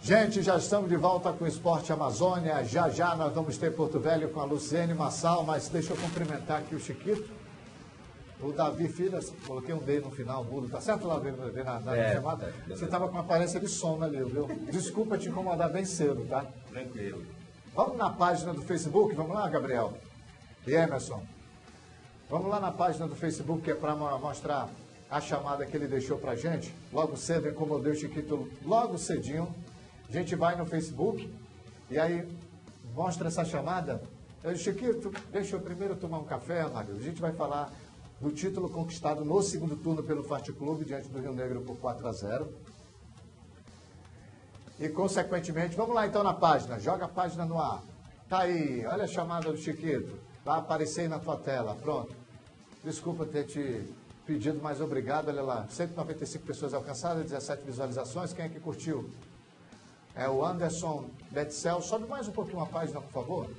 Gente, já estamos de volta com o Esporte Amazônia. Já já nós vamos ter Porto Velho com a Luciene Massal, mas deixa eu cumprimentar aqui o Chiquito. O Davi Filho, coloquei um D no final, mudo, tá certo lá na chamada? Você estava com uma aparência de sono ali, viu? Desculpa te incomodar bem cedo, tá? Tranquilo. Vamos na página do Facebook, vamos lá, Gabriel? E Emerson? Vamos lá na página do Facebook, que é para mostrar a chamada que ele deixou pra gente. Logo cedo, eu incomodei o Chiquito logo cedinho. A gente vai no Facebook e aí mostra essa chamada. Eu disse, Chiquito, deixa eu primeiro tomar um café, Mário. A gente vai falar do título conquistado no segundo turno pelo Fart Clube, diante do Rio Negro por 4-0. E, consequentemente, vamos lá então na página. Joga a página no ar. Tá aí, olha a chamada do Chiquito. Vai aparecer aí na tua tela, pronto. Desculpa ter te pedido, mas obrigado. Olha lá, 195 pessoas alcançadas, 17 visualizações. Quem é que curtiu? É o Anderson Betzel. Sobe mais um pouquinho a página, por favor.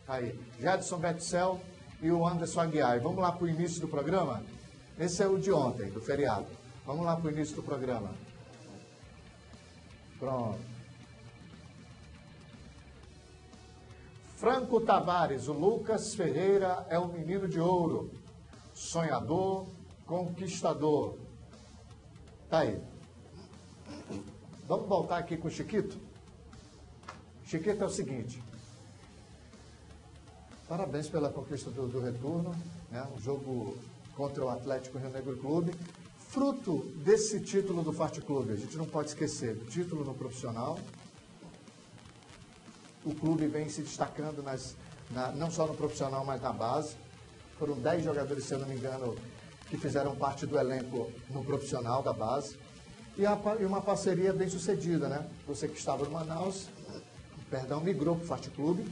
Aí, Jadson Betzel e o Anderson Aguiar. Vamos lá para o início do programa? Esse é o de ontem, do feriado. Vamos lá para o início do programa. Pronto. Franco Tavares, o Lucas Ferreira é um menino de ouro. Sonhador, conquistador. Tá aí. Vamos voltar aqui com o Chiquito? Chiquito é o seguinte. Parabéns pela conquista do retorno, né? Um jogo contra o Atlético Rio Negro Clube. Fruto desse título do Fart Clube, a gente não pode esquecer, título no profissional. O clube vem se destacando não só no profissional, mas na base. Foram 10 jogadores, se eu não me engano, que fizeram parte do elenco no profissional da base. E uma parceria bem sucedida, né? Você que estava no Manaus, migrou para o Fart Clube,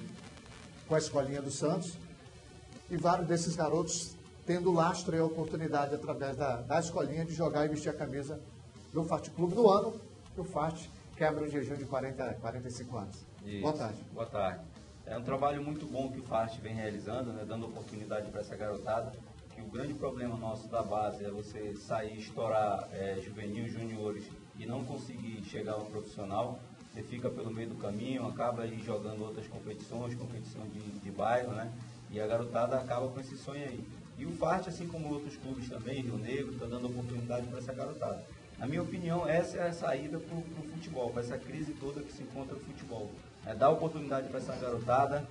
com a Escolinha do Santos, e vários desses garotos tendo lastro e a oportunidade, através da Escolinha, de jogar e vestir a camisa do Fart Clube do ano, que o Fart quebra o jejum de 45 anos. Isso. Boa tarde. Boa tarde. É um trabalho muito bom que o Fart vem realizando, né, dando oportunidade para essa garotada, que o grande problema nosso da base é você sair, estourar juvenil, juniores e não conseguir chegar ao profissional. Você fica pelo meio do caminho, acaba aí jogando outras competições, competição de bairro, né? E a garotada acaba com esse sonho aí. E o Fart, assim como outros clubes também, Rio Negro, está dando oportunidade para essa garotada. Na minha opinião, essa é a saída para o futebol, para essa crise toda que se encontra no futebol. Dar oportunidade para essa garotada.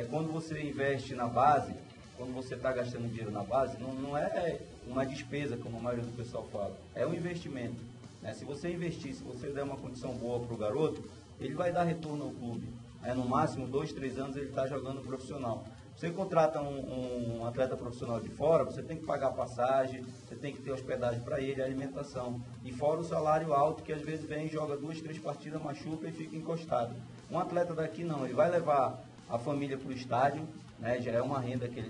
Quando você investe na base, quando você está gastando dinheiro na base, não é uma despesa, como a maioria do pessoal fala. É um investimento. Se você investir, se você der uma condição boa para o garoto, ele vai dar retorno ao clube. No máximo, 2, 3 anos ele está jogando profissional. Você contrata um atleta profissional de fora, você tem que pagar passagem, você tem que ter hospedagem para ele, alimentação. E fora o salário alto, que às vezes vem, joga 2, 3 partidas, machuca e fica encostado. Um atleta daqui não, ele vai levar a família para o estádio, né, já é uma renda que ele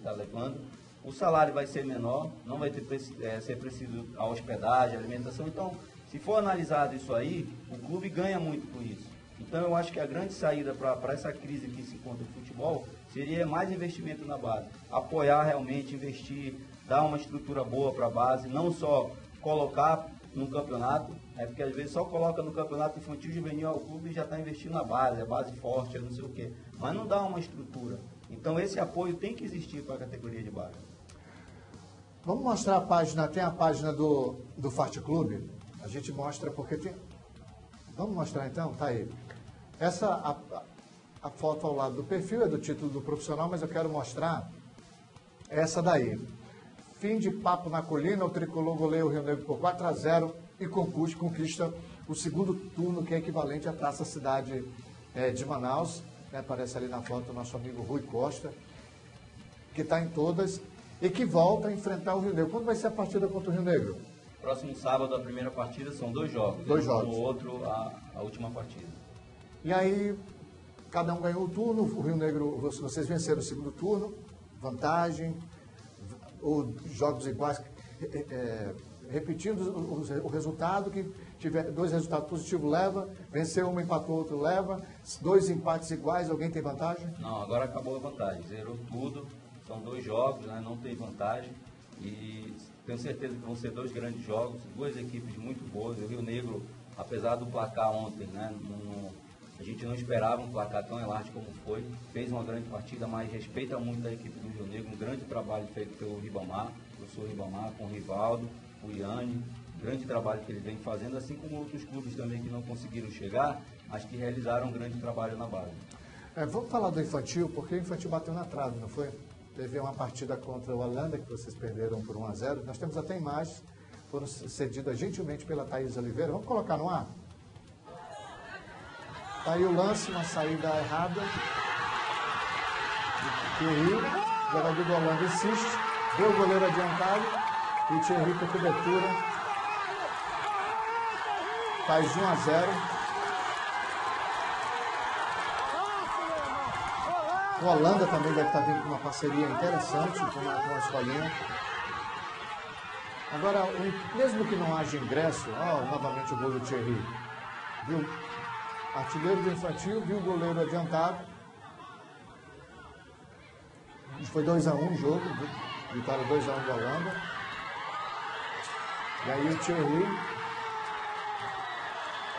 tá levando. O salário vai ser menor, não vai ser preciso a hospedagem, a alimentação. Então, se for analisado isso aí, o clube ganha muito com isso. Então, eu acho que a grande saída para essa crise que se encontra no futebol seria mais investimento na base. Apoiar realmente, investir, dar uma estrutura boa para a base, não só colocar no campeonato, porque às vezes só coloca no campeonato infantil juvenil ao clube e já está investindo na base, é base forte, é não sei o quê. Mas não dá uma estrutura. Então, esse apoio tem que existir para a categoria de base. Vamos mostrar a página, tem a página do Fart Clube? A gente mostra porque tem... Vamos mostrar então? Tá aí. Essa, a foto ao lado do perfil é do título do profissional, mas eu quero mostrar essa daí. Fim de papo na colina, o tricolor goleia o Rio Negro por 4-0 e conquista o segundo turno, que é equivalente à Taça Cidade de Manaus. Aparece ali na foto o nosso amigo Rui Costa, que está em todas e que volta a enfrentar o Rio Negro. Quando vai ser a partida contra o Rio Negro? Próximo sábado, a primeira partida, são 2 jogos. 2 jogos. No outro, a última partida. E aí, cada um ganhou o turno, o Rio Negro, vocês venceram o segundo turno, vantagem, ou jogos iguais, repetindo o resultado, que tiver 2 resultados positivos leva, venceu um, empatou, outro leva, 2 empates iguais, alguém tem vantagem? Não, agora acabou a vantagem, zerou tudo, são 2 jogos, né, não tem vantagem, e tenho certeza que vão ser 2 grandes jogos, 2 equipes muito boas. O Rio Negro apesar do placar ontem, né, a gente não esperava um placar tão elástico como foi, fez uma grande partida, mas respeita muito a equipe do Rio Negro, um grande trabalho feito pelo Ribamar, o professor Ribamar, com o Rivaldo, o Iane, grande trabalho que ele vem fazendo, assim como outros clubes também que não conseguiram chegar, mas que realizaram um grande trabalho na base. Vamos falar do infantil, porque o infantil bateu na trave, não foi? Teve uma partida contra o Holanda, que vocês perderam por 1-0. Nós temos até imagens, foram cedidas gentilmente pela Thaís Oliveira. Vamos colocar no ar? Está aí o lance, uma saída errada. Thierry, o jogador do Holanda insiste, vê o goleiro adiantado e o Thierry com cobertura. Faz 1-0. O Holanda também deve estar vindo com uma parceria interessante com a escolinha. Agora, mesmo que não haja ingresso, novamente o gol do Thierry. Viu? Artilheiro do infantil, viu o goleiro adiantado. Foi 2-1 o jogo, vitória 2-1 do Holanda. E aí o Thierry,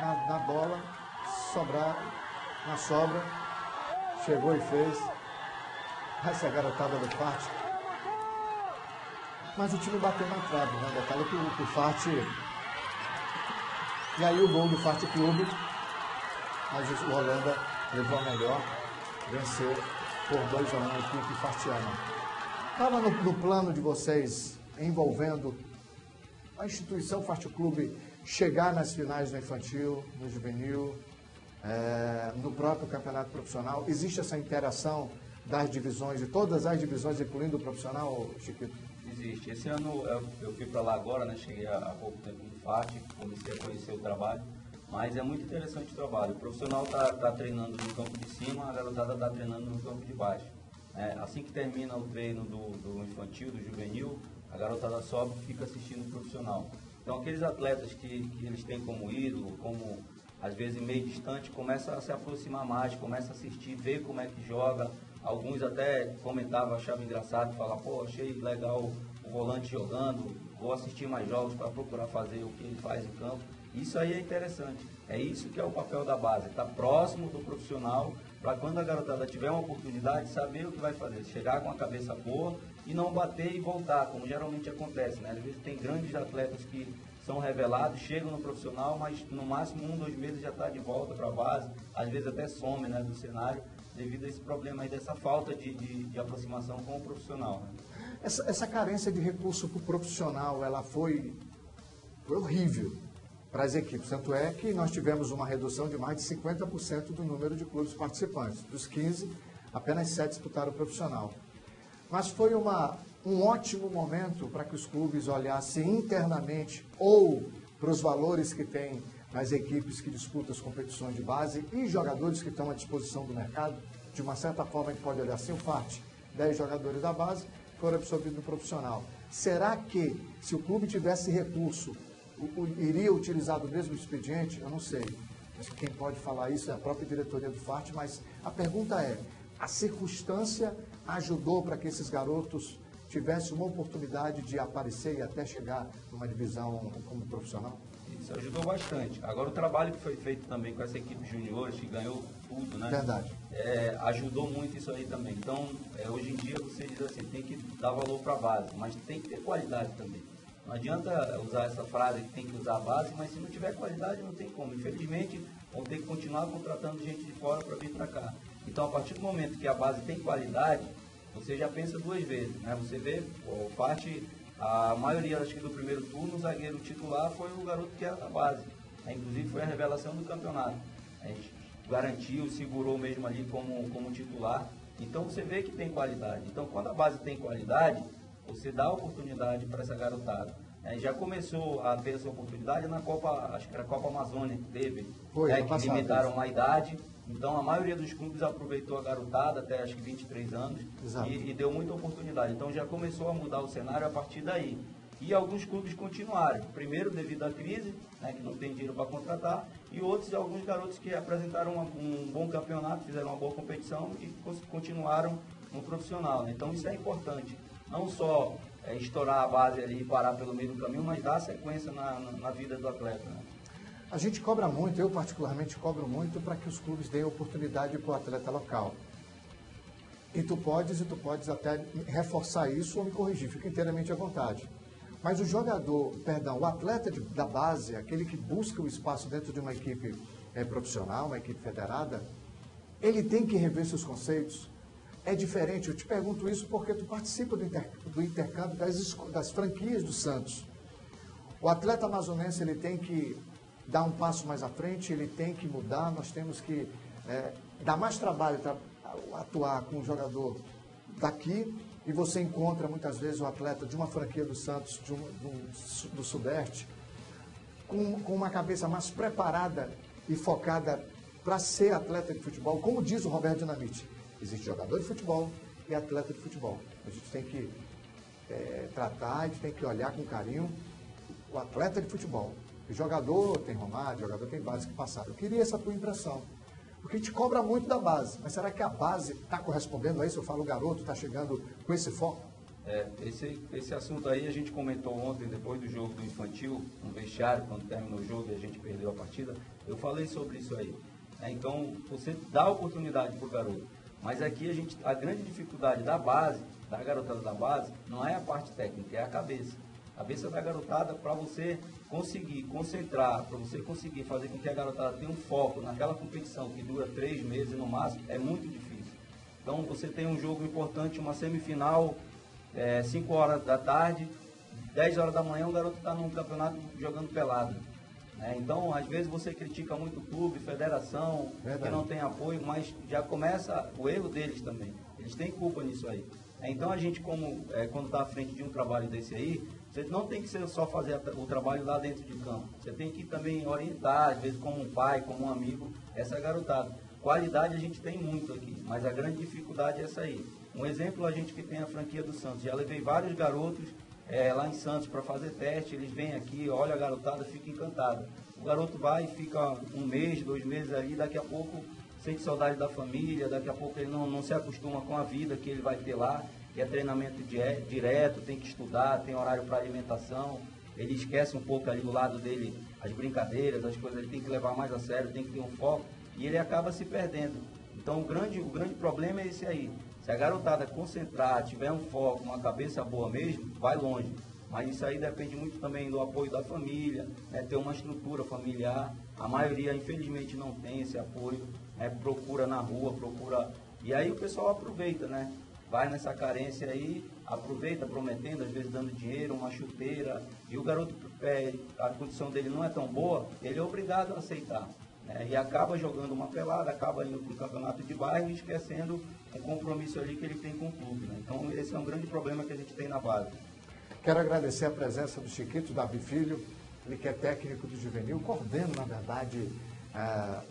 na bola, na sobra, chegou e fez. Essa é a garotada do Fart. Mas o time bateu na trave, né? Detalhe que o Fart... E aí o gol do Fart Clube. Mas o Holanda levou a melhor, venceu por 2-1 a equipe fartiana. Estava no plano de vocês, envolvendo a instituição Fart Clube, chegar nas finais do infantil, no juvenil, no próprio campeonato profissional? Existe essa interação das divisões, de todas as divisões, incluindo o profissional, Chiquito? Existe. Esse ano eu fui para lá agora, né? Cheguei há pouco tempo no FAT, comecei a conhecer o trabalho. Mas é muito interessante o trabalho. O profissional está treinando no campo de cima, a garotada está treinando no campo de baixo. Assim que termina o treino do infantil, do juvenil, a garotada sobe e fica assistindo o profissional. Então aqueles atletas que eles têm como ídolo, como às vezes meio distante, começa a se aproximar mais, começa a assistir, ver como é que joga. Alguns até comentavam, achavam engraçado, falavam, pô, achei legal o volante jogando, vou assistir mais jogos para procurar fazer o que ele faz em campo. Isso aí é interessante, é isso que é o papel da base, estar próximo do profissional, para quando a garotada tiver uma oportunidade, saber o que vai fazer, chegar com a cabeça boa e não bater e voltar, como geralmente acontece, né? Às vezes tem grandes atletas que são revelados, chegam no profissional, mas no máximo 1, 2 meses já está de volta para a base, às vezes até some, né, do cenário, devido a esse problema aí, dessa falta de aproximação com o profissional. Né? Essa carência de recurso para o profissional, ela foi horrível para as equipes. Tanto é que nós tivemos uma redução de mais de 50% do número de clubes participantes. Dos 15, apenas 7 disputaram o profissional. Mas foi um ótimo momento para que os clubes olhassem internamente ou para os valores que tem nas equipes que disputam as competições de base e jogadores que estão à disposição do mercado. De uma certa forma, a gente pode olhar assim, o FART, 10 jogadores da base foram absorvidos no profissional. Será que, se o clube tivesse recurso, iria utilizar do mesmo expediente? Eu não sei. Mas quem pode falar isso é a própria diretoria do FART, mas a pergunta é, a circunstância ajudou para que esses garotos tivessem uma oportunidade de aparecer e até chegar numa divisão como profissional? Isso ajudou bastante. Agora, o trabalho que foi feito também com essa equipe juniores, que ganhou tudo, né? Verdade. Ajudou muito isso aí também. Então, hoje em dia, você diz assim, tem que dar valor para a base, mas tem que ter qualidade também. Não adianta usar essa frase que tem que usar a base, mas se não tiver qualidade, não tem como. Infelizmente, vão ter que continuar contratando gente de fora para vir para cá. Então, a partir do momento que a base tem qualidade, você já pensa 2 vezes, né? Você vê, a maioria, acho que do primeiro turno, o zagueiro titular foi o garoto que era da base. Inclusive, foi a revelação do campeonato. A gente garantiu, segurou mesmo ali como titular. Então, você vê que tem qualidade. Então, quando a base tem qualidade, você dá oportunidade para essa garotada. Já começou a ter essa oportunidade na Copa, acho que era a Copa Amazônia que teve, que limitaram a idade. Então, a maioria dos clubes aproveitou a garotada, até acho que 23 anos, e deu muita oportunidade. Então, já começou a mudar o cenário a partir daí. E alguns clubes continuaram. Primeiro, devido à crise, né, que não tem dinheiro para contratar, e outros, alguns garotos que apresentaram um bom campeonato, fizeram uma boa competição e continuaram no profissional. Né? Então, isso é importante. Não só estourar a base ali e parar pelo meio do caminho, mas dar sequência na vida do atleta. Né? A gente cobra muito, eu particularmente cobro muito para que os clubes deem oportunidade para o atleta local. E tu podes até reforçar isso ou me corrigir, fica inteiramente à vontade. Mas o jogador, o atleta da base, aquele que busca o espaço dentro de uma equipe profissional, uma equipe federada, ele tem que rever seus conceitos. É diferente, eu te pergunto isso porque tu participa do intercâmbio das franquias do Santos. O atleta amazonense, ele tem que dar um passo mais à frente, ele tem que mudar, nós temos que dar mais trabalho para atuar com o jogador daqui, e você encontra muitas vezes o atleta de uma franquia do Santos, do Sudeste, com uma cabeça mais preparada e focada para ser atleta de futebol. Como diz o Roberto Dinamite, existe jogador de futebol e atleta de futebol. A gente tem que tratar, a gente tem que olhar com carinho o atleta de futebol. O jogador tem Romário, o jogador tem base que passaram. Eu queria essa tua impressão. Porque a gente cobra muito da base. Mas será que a base está correspondendo a isso? Eu falo, o garoto está chegando com esse foco? Esse assunto aí a gente comentou ontem, depois do jogo do infantil, no vestiário, quando terminou o jogo e a gente perdeu a partida. Eu falei sobre isso aí. Então, você dá oportunidade para o garoto. Mas aqui a grande dificuldade da base, da garotada da base, não é a parte técnica, é a cabeça. A cabeça da garotada, para você conseguir concentrar, para você conseguir fazer com que a garotada tenha um foco naquela competição que dura 3 meses no máximo, é muito difícil. Então, você tem um jogo importante, uma semifinal, 5 horas da tarde, 10 horas da manhã, o garoto está num campeonato jogando pelado. Então, às vezes você critica muito o clube, federação, que não tem apoio, mas já começa o erro deles também. Eles têm culpa nisso aí. Então, a gente, quando está à frente de um trabalho desse aí, você não tem que só fazer o trabalho lá dentro de campo. Você tem que também orientar, às vezes como um pai, como um amigo, essa garotada. Qualidade a gente tem muito aqui, mas a grande dificuldade é essa aí. Um exemplo, a gente que tem a franquia do Santos. Já levei vários garotos lá em Santos para fazer teste, eles vêm aqui, olha a garotada, fica encantado. O garoto vai e fica 1 mês, 2 meses ali, daqui a pouco sente saudade da família, daqui a pouco ele não se acostuma com a vida que ele vai ter lá, que é treinamento direto, tem que estudar, tem horário para alimentação, ele esquece um pouco ali do lado dele as brincadeiras, as coisas, ele tem que levar mais a sério, tem que ter um foco, e ele acaba se perdendo. Então o grande problema é esse aí. Se a garotada concentrar, tiver um foco, uma cabeça boa mesmo, vai longe. Mas isso aí depende muito também do apoio da família, ter uma estrutura familiar. A maioria, infelizmente, não tem esse apoio, procura na rua, E aí o pessoal aproveita, vai nessa carência aí, aproveita prometendo, às vezes dando dinheiro, uma chuteira, e o garoto, a condição dele não é tão boa, ele é obrigado a aceitar. E acaba jogando uma pelada, acaba indo para um campeonato de bairro e esquecendo um compromisso ali que ele tem com o clube. Então esse é um grande problema que a gente tem na base. Quero agradecer a presença do Chiquito Davi Filho, ele que é técnico do juvenil, coordena, na verdade, a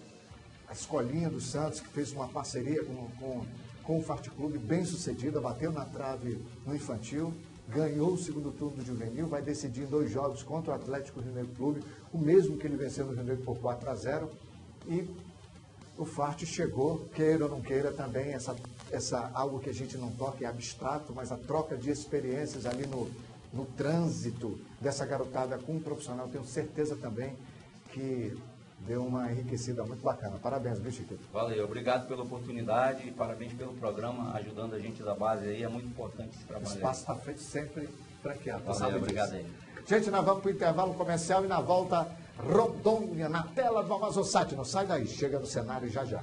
escolinha do Santos, que fez uma parceria com o Fart Clube bem sucedida, bateu na trave no infantil, ganhou o segundo turno do juvenil, vai decidir em 2 jogos contra o Atlético Rio Negro Clube, o mesmo que ele venceu no Rio Negro por 4-0, e o Fart chegou, queira ou não queira, também algo que a gente não toca, é abstrato, mas a troca de experiências ali no trânsito dessa garotada com um profissional, tenho certeza também que deu uma enriquecida muito bacana. Parabéns, viu, Chiquito? Valeu, obrigado pela oportunidade e parabéns pelo programa, ajudando a gente da base aí, é muito importante esse trabalho. O espaço está feito sempre franqueado. Valeu, obrigado aí. Gente, nós vamos para o intervalo comercial e na volta, Rondônia, na tela do Amazon Sat. Não sai daí, chega no cenário já já.